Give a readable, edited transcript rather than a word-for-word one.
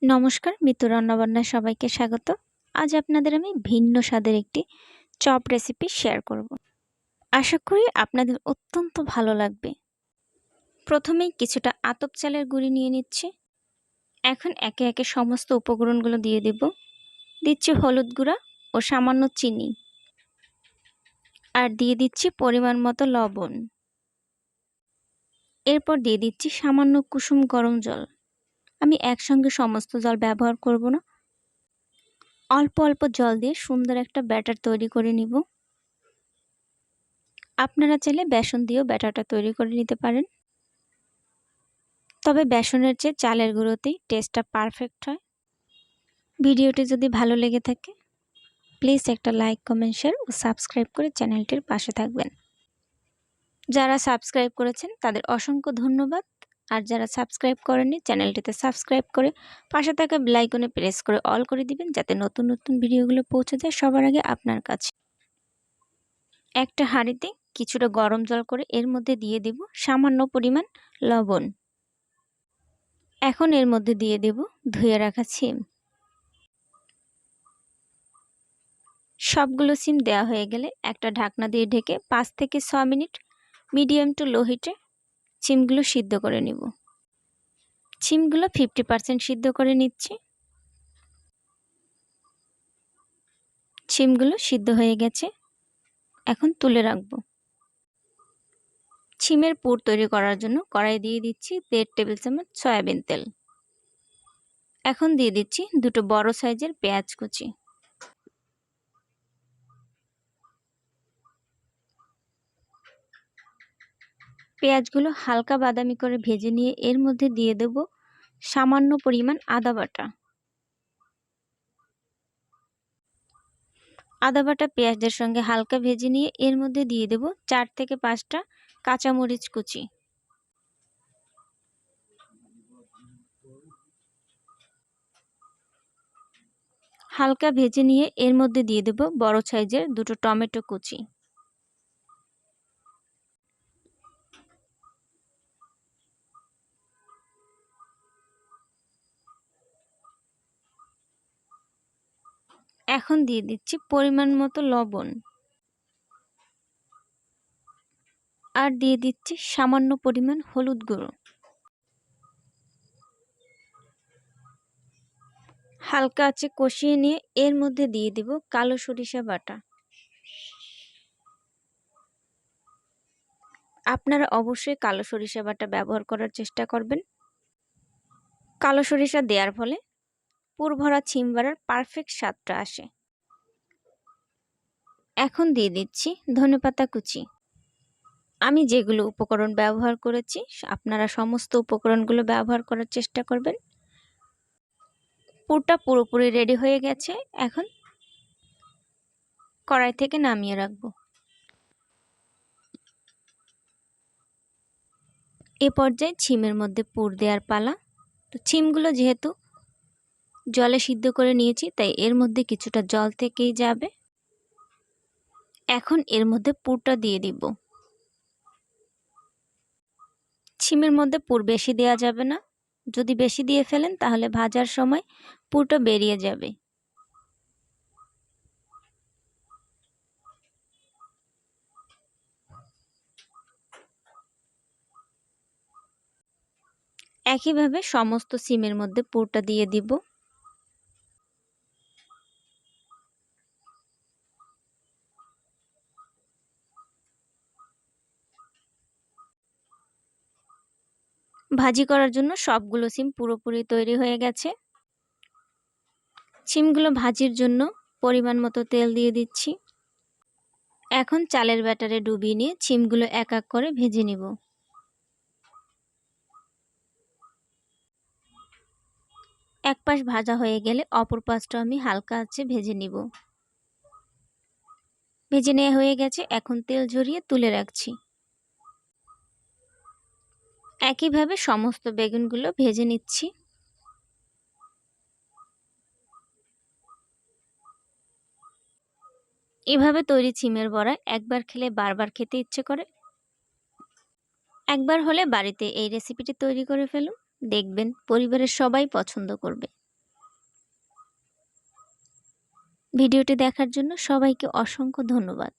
নমস্কার, মিতুর রান্নাবান্নায় সবাইকে স্বাগত। আজ আপনাদের আমি ভিন্ন স্বাদের একটি চপ রেসিপি শেয়ার করব। আশা করি আপনাদের অত্যন্ত ভালো লাগবে। প্রথমেই কিছুটা আতপ চালের গুঁড়ি নিয়ে নিচ্ছি। এখন একে একে সমস্ত উপকরণগুলো দিয়ে দেব। দিচ্ছি হলুদ গুঁড়া ও সামান্য চিনি, আর দিয়ে দিচ্ছি পরিমাণ মতো লবণ। এরপর দিয়ে দিচ্ছি সামান্য কুসুম গরম জল। আমি একসঙ্গে সমস্ত জল ব্যবহার করব না, অল্প অল্প জল দিয়ে সুন্দর একটা ব্যাটার তৈরি করে নিব। আপনারা চাইলে বেসন দিয়েও ব্যাটারটা তৈরি করে নিতে পারেন, তবে বেসনের চেয়ে চালের গুঁড়োতেই টেস্টটা পারফেক্ট হয়। ভিডিওটি যদি ভালো লেগে থাকে প্লিজ একটা লাইক, কমেন্ট, শেয়ার ও সাবস্ক্রাইব করে চ্যানেলটির পাশে থাকবেন। যারা সাবস্ক্রাইব করেছেন তাদের অসংখ্য ধন্যবাদ, আর যারা সাবস্ক্রাইব করেননি চ্যানেলটিতে সাবস্ক্রাইব করে পাশে থাকা বেল আইকনে প্রেস করে অল করে দিবেন, যাতে নতুন নতুন ভিডিওগুলো পৌঁছে যায় সবার আগে আপনার কাছে। একটা হাঁড়িতে কিছুটা গরম জল করে এর মধ্যে দিয়ে দেব সামান্য পরিমাণ লবণ। এখন এর মধ্যে দিয়ে দেব ধুয়ে রাখা সিম। সবগুলো সিম দেওয়া হয়ে গেলে একটা ঢাকনা দিয়ে ঢেকে 5 থেকে 6 মিনিট মিডিয়াম টু লো হিটে সিমগুলো সিদ্ধ করে নিব। সিমগুলো 50% সিদ্ধ করে নিচ্ছি। সিমগুলো সিদ্ধ হয়ে গেছে, এখন তুলে রাখব। সিমের পুর তৈরি করার জন্য কড়াই দিয়ে দিচ্ছি 1.5 টেবিল চামচ সয়াবিন তেল। এখন দিয়ে দিচ্ছি দুটো বড় সাইজের পেঁয়াজ কুচি। পেঁয়াজগুলো হালকা বাদামি করে ভেজে নিয়ে এর মধ্যে দিয়ে দেব সামান্য পরিমাণ আদা বাটা। আদা বাটা পেঁয়াজের সঙ্গে হালকা ভেজে নিয়ে এর মধ্যে দিয়ে দেব 4 থেকে 5টা কাঁচামরিচ কুচি। হালকা ভেজে নিয়ে এর মধ্যে দিয়ে দেব বড় সাইজের দুটো টমেটো কুচি। এখন দিয়ে দিচ্ছি পরিমাণ মতো লবণ, আর দিয়ে দিচ্ছি সামান্য পরিমাণ হলুদ গুঁড়ো। হালকা আঁচে কষিয়ে নিয়ে এর মধ্যে দিয়ে দেব কালো সরিষা বাটা। আপনারা অবশ্যই কালো সরিষা বাটা ব্যবহার করার চেষ্টা করবেন। কালো সরিষা দেওয়ার ফলে পুর ভরা সিম বড়ার পারফেক্ট স্বাদটা আসে। এখন দিয়ে দিচ্ছি ধনেপাতা কুচি। আমি যেগুলো উপকরণ ব্যবহার করেছি আপনারা সমস্ত উপকরণগুলো ব্যবহার করার চেষ্টা করবেন। পুরটা পুরোপুরি রেডি হয়ে গেছে, এখন কড়াই থেকে নামিয়ে রাখবো। এ পর্যায়ে সিমের মধ্যে পুর দেওয়ার পালা। তো সিমগুলো যেহেতু জলে সিদ্ধ করে নিয়েছি তাই এর মধ্যে কিছুটা জল থেকেই যাবে। এখন এর মধ্যে পুরটা দিয়ে দিব। সিমের মধ্যে পুর বেশি দেওয়া যাবে না, যদি বেশি দিয়ে ফেলেন তাহলে ভাজার সময় পুরটা বেরিয়ে যাবে। একইভাবে সমস্ত সিমের মধ্যে পুরটা দিয়ে দিব। ভাজি করার জন্য সবগুলো সিম পুরোপুরি তৈরি হয়ে গেছে। সিমগুলো ভাজির জন্য পরিমাণ মতো তেল দিয়ে দিচ্ছি। এখন চালের ব্যাটারে ডুবিয়ে নিয়ে সিমগুলো এক এক করে ভেজে নিব। এক পাশ ভাজা হয়ে গেলে অপর পাশটা আমি হালকা আঁচে ভেজে নিব। ভেজে নেওয়া হয়ে গেছে, এখন তেল ঝরিয়ে তুলে রাখছি। একইভাবে সমস্ত বেগুনগুলো ভেজে নিচ্ছি। এভাবে তৈরি সিমের বড়া একবার খেলে বারবার খেতে ইচ্ছে করে। একবার হলে বাড়িতে এই রেসিপিটি তৈরি করে ফেলুন, দেখবেন পরিবারের সবাই পছন্দ করবে। ভিডিওটি দেখার জন্য সবাইকে অসংখ্য ধন্যবাদ।